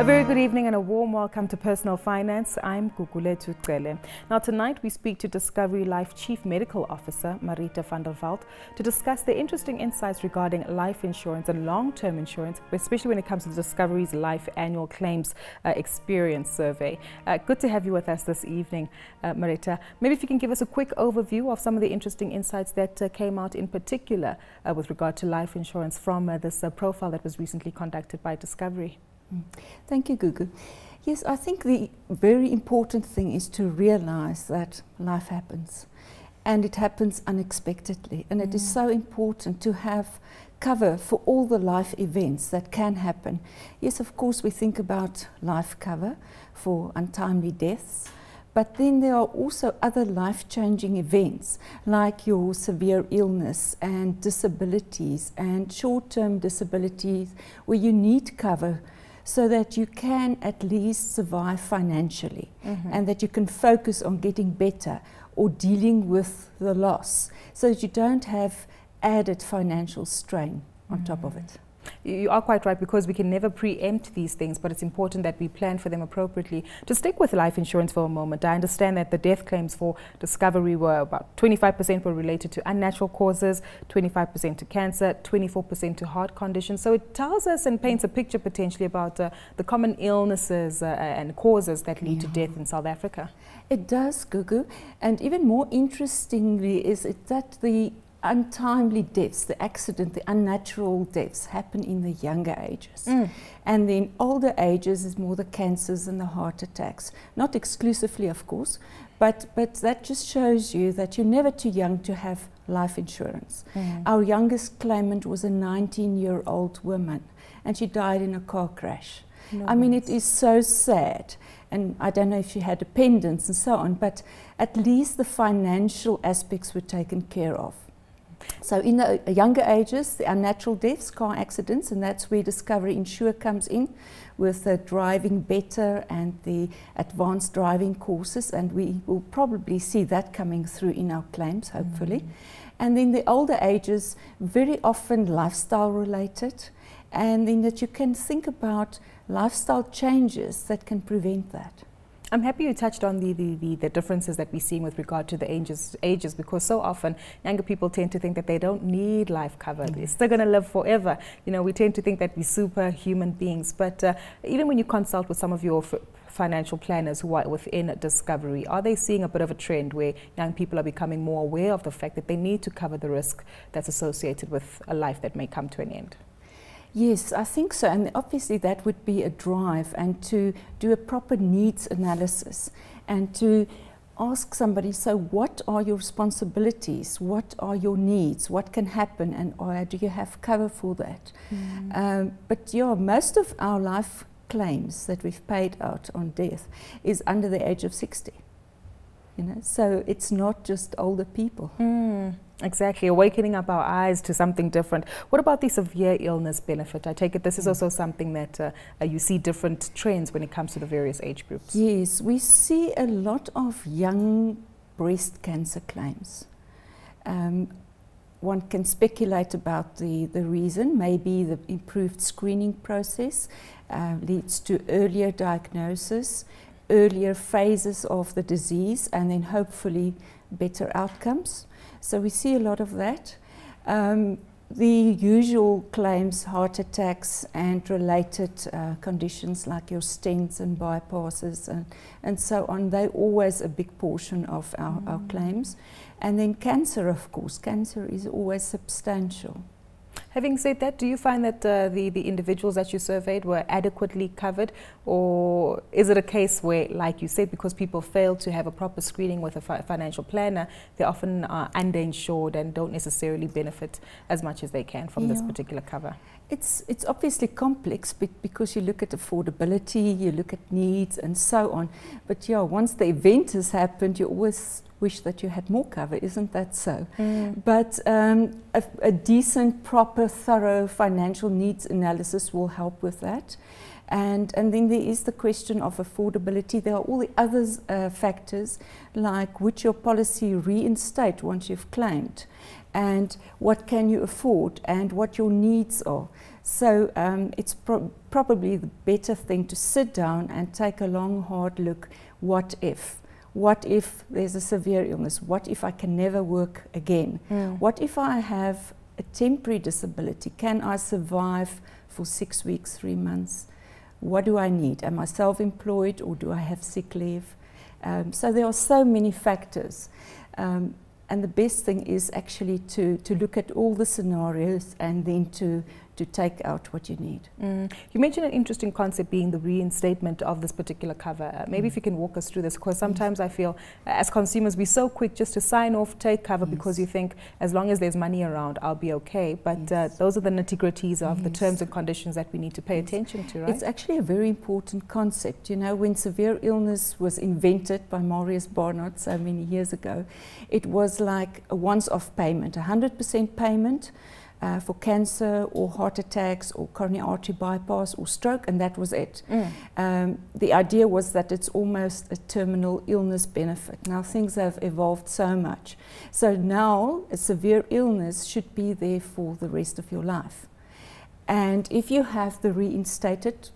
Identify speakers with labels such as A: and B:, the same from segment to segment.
A: A very good evening and a warm welcome to Personal Finance. I'm Gugulethu Cele. Now tonight we speak to Discovery Life Chief Medical Officer Maritha van der Walt to discuss the interesting insights regarding life insurance and long-term insurance, especially when it comes to Discovery's Life Annual Claims Experience Survey. Good to have you with us this evening, Maritha. Maybe if you can give us a quick overview of some of the interesting insights that came out in particular with regard to life insurance from this profile that was recently conducted by Discovery.
B: Thank you, Gugu. Yes, I think the very important thing is to realize that life happens and it happens unexpectedly, and it is so important to have cover for all the life events that can happen. Yes, of course we think about life cover for untimely deaths, but then there are also other life-changing events like your severe illness and disabilities and short-term disabilities where you need cover so that you can at least survive financially and that you can focus on getting better or dealing with the loss so that you don't have added financial strain on top of it.
A: You are quite right, because we can never preempt these things, but it's important that we plan for them appropriately. To stick with life insurance for a moment, I understand that the death claims for Discovery were about 25% were related to unnatural causes, 25% to cancer, 24% to heart conditions. So it tells us and paints a picture potentially about the common illnesses and causes that lead to death in South Africa.
B: It does, Gugu. And even more interestingly is it that the untimely deaths, the accident, the unnatural deaths happen in the younger ages. And then older ages is more the cancers and the heart attacks. Not exclusively, of course, but that just shows you that you're never too young to have life insurance. Our youngest claimant was a 19-year-old woman, and she died in a car crash. I mean, it is so sad. And I don't know if she had dependents and so on, but at least the financial aspects were taken care of. So in the younger ages, the unnatural deaths, car accidents, and that's where Discovery Insure comes in with the driving better and the advanced driving courses, and we will probably see that coming through in our claims, hopefully. And then the older ages, very often lifestyle related, and then that you can think about lifestyle changes that can prevent that.
A: I'm happy you touched on the differences that we're seeing with regard to the ages, because so often younger people tend to think that they don't need life cover. They're still going to live forever. You know, we tend to think that we're superhuman beings. But even when you consult with some of your financial planners who are within Discovery, are they seeing a bit of a trend where young people are becoming more aware of the fact that they need to cover the risk that's associated with a life that may come to an end?
B: Yes, I think so, and obviously that would be a drive, and to do a proper needs analysis and to ask somebody, so what are your responsibilities, what are your needs, what can happen, and do you have cover for that? But yeah, most of our life claims that we've paid out on death is under the age of 60. You know, so it's not just older people.
A: Exactly, awakening up our eyes to something different. What about the severe illness benefit? I take it this is also something that you see different trends when it comes to the various age groups.
B: Yes, we see a lot of young breast cancer claims. One can speculate about the reason. Maybe the improved screening process leads to earlier diagnosis, earlier phases of the disease, and then hopefully better outcomes. So we see a lot of that. The usual claims, heart attacks and related conditions like your stents and bypasses and so on, they're always a big portion of our claims. And then cancer, of course, cancer is always substantial.
A: Having said that, do you find that the individuals that you surveyed were adequately covered, or is it a case where, like you said, because people fail to have a proper screening with a financial planner, they often are underinsured and don't necessarily benefit as much as they can from this particular cover?
B: It's obviously complex because you look at affordability, you look at needs and so on. But yeah, once the event has happened, you always wish that you had more cover, isn't that so? But a decent, proper, thorough financial needs analysis will help with that. And then there is the question of affordability. There are all the other factors, like would your policy reinstate once you've claimed, and what can you afford, and what your needs are. So it's probably the better thing to sit down and take a long, hard look. What if? What if there's a severe illness? What if I can never work again? What if I have a temporary disability? Can I survive for 6 weeks, 3 months? What do I need? Am I self-employed, or do I have sick leave? So there are so many factors. And the best thing is actually to look at all the scenarios and then to take out what you need.
A: You mentioned an interesting concept being the reinstatement of this particular cover. Maybe if you can walk us through this, because sometimes I feel as consumers we're so quick just to sign off, take cover because you think as long as there's money around I'll be okay. But those are the nitty-gritties of the terms and conditions that we need to pay attention to, right?
B: It's actually a very important concept. You know, when severe illness was invented by Marius Barnard so many years ago, it was like a once-off payment, 100% payment for cancer or heart attacks or coronary artery bypass or stroke, and that was it. The idea was that it's almost a terminal illness benefit. Now things have evolved so much. So now a severe illness should be there for the rest of your life. And if you have the reinstated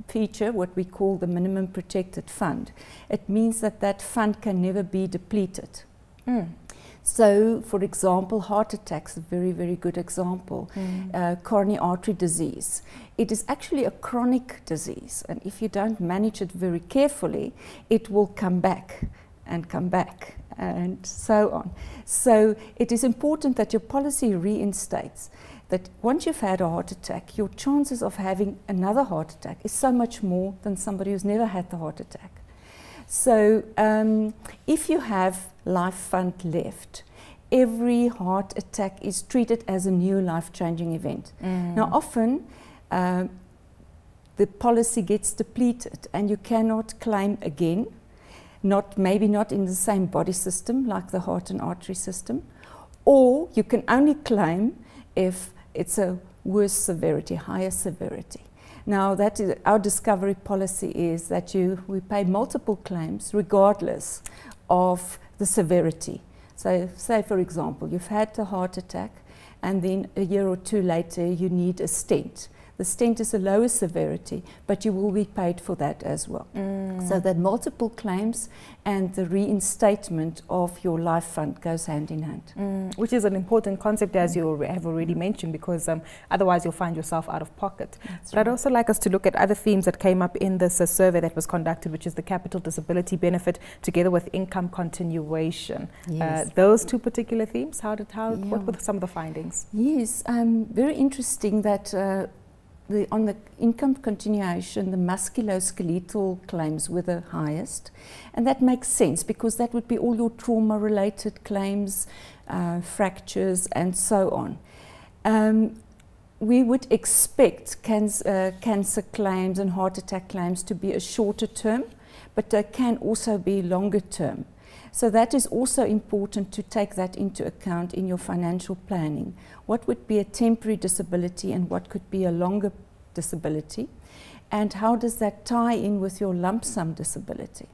B: feature, what we call the minimum protected fund, it means that that fund can never be depleted. So, for example, heart attacks, a very, very good example. Coronary artery disease. It is actually a chronic disease, and if you don't manage it very carefully, it will come back and so on. So it is important that your policy reinstates that once you've had a heart attack, your chances of having another heart attack is so much more than somebody who's never had the heart attack. So if you have life fund left, every heart attack is treated as a new life-changing event. Now often the policy gets depleted and you cannot claim again, maybe not in the same body system like the heart and artery system, or you can only claim if it's a worse severity, higher severity. Now, that is our discovery policy, is that we pay multiple claims regardless of the severity. So, say for example, you've had a heart attack and then a year or two later you need a stent. The stent is a lower severity, but you will be paid for that as well. So that multiple claims and the reinstatement of your life fund goes hand in hand.
A: Which is an important concept, as you have already mentioned, because otherwise you'll find yourself out of pocket. But I'd also like us to look at other themes that came up in this survey that was conducted, which is the capital disability benefit together with income continuation. Those two particular themes, what were some of the findings?
B: Yes, very interesting that on the income continuation, the musculoskeletal claims were the highest. And that makes sense, because that would be all your trauma-related claims, fractures, and so on. We would expect cancer claims and heart attack claims to be a shorter term, but they can also be longer term. So that is also important to take that into account in your financial planning. What would be a temporary disability and what could be a longer disability? And how does that tie in with your lump sum disability?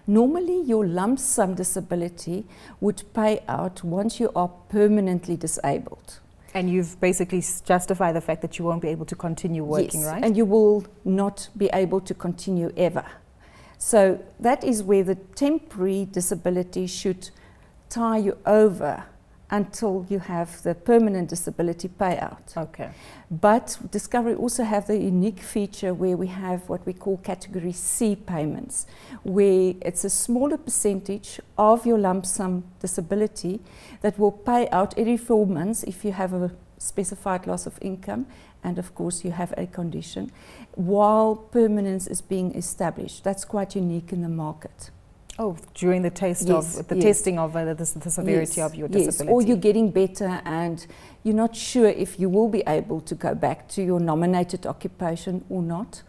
B: Normally, your lump sum disability would pay out once you are permanently disabled.
A: And you've basically justified the fact that you won't be able to continue working,
B: yes,
A: right?
B: And you will not be able to continue ever. So that is where the temporary disability should tie you over until you have the permanent disability payout.
A: Okay.
B: But Discovery also have the unique feature where we have what we call category C payments, where it's a smaller percentage of your lump sum disability that will pay out every 4 months if you have a specified loss of income, and of course you have a condition, while permanence is being established. That's quite unique in the market.
A: Oh, during the testing of the severity of your disability.
B: Or you're getting better and you're not sure if you will be able to go back to your nominated occupation or not.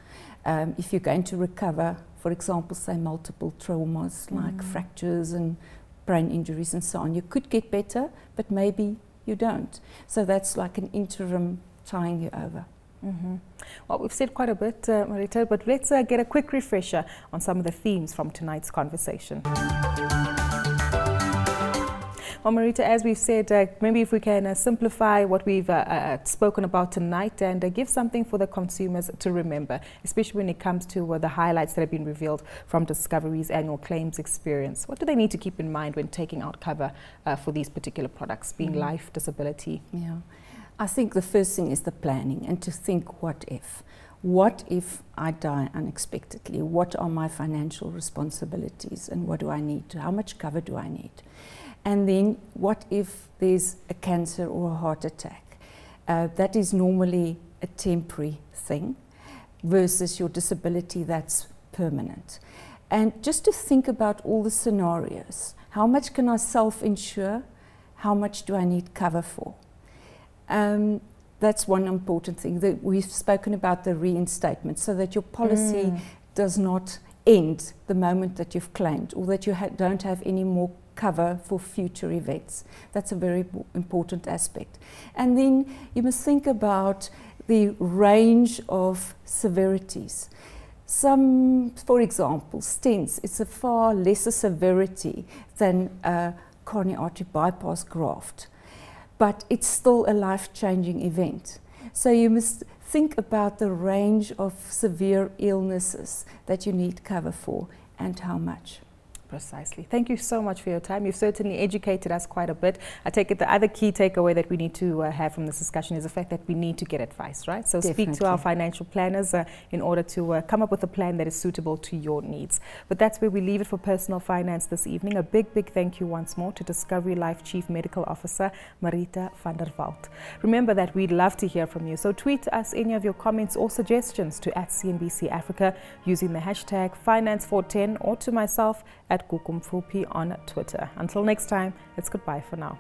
B: If you're going to recover, for example, say multiple traumas like fractures and brain injuries and so on. You could get better, but maybe you don't. So that's like an interim tying you over.
A: Well, we've said quite a bit, Maritha, but let's get a quick refresher on some of the themes from tonight's conversation. Well, Maritha, as we've said, maybe if we can simplify what we've spoken about tonight and give something for the consumers to remember, especially when it comes to the highlights that have been revealed from Discovery's annual claims experience. What do they need to keep in mind when taking out cover for these particular products, being life, disability?
B: Yeah, I think the first thing is the planning and to think, what if? What if I die unexpectedly? What are my financial responsibilities and what do I need? How much cover do I need? And then what if there's a cancer or a heart attack? That is normally a temporary thing versus your disability that's permanent. And just to think about all the scenarios. How much can I self-insure? How much do I need cover for? That's one important thing. We've spoken about the reinstatement so that your policy does not end the moment that you've claimed or that you don't have any more cover for future events. That's a very important aspect. And then you must think about the range of severities. Some, for example, stents, it's a far lesser severity than a coronary artery bypass graft, but it's still a life-changing event. So you must think about the range of severe illnesses that you need cover for and how much.
A: Precisely. Thank you so much for your time. You've certainly educated us quite a bit. I take it the other key takeaway that we need to have from this discussion is the fact that we need to get advice, right? So
B: Definitely.
A: Speak to our financial planners in order to come up with a plan that is suitable to your needs. But that's where we leave it for Personal Finance this evening. A big thank you once more to Discovery Life Chief Medical Officer Maritha van der Walt. Remember that we'd love to hear from you. So tweet us any of your comments or suggestions to @CNBC Africa using the hashtag Finance410 or to myself @Gugulethu on Twitter. Until next time, it's goodbye for now.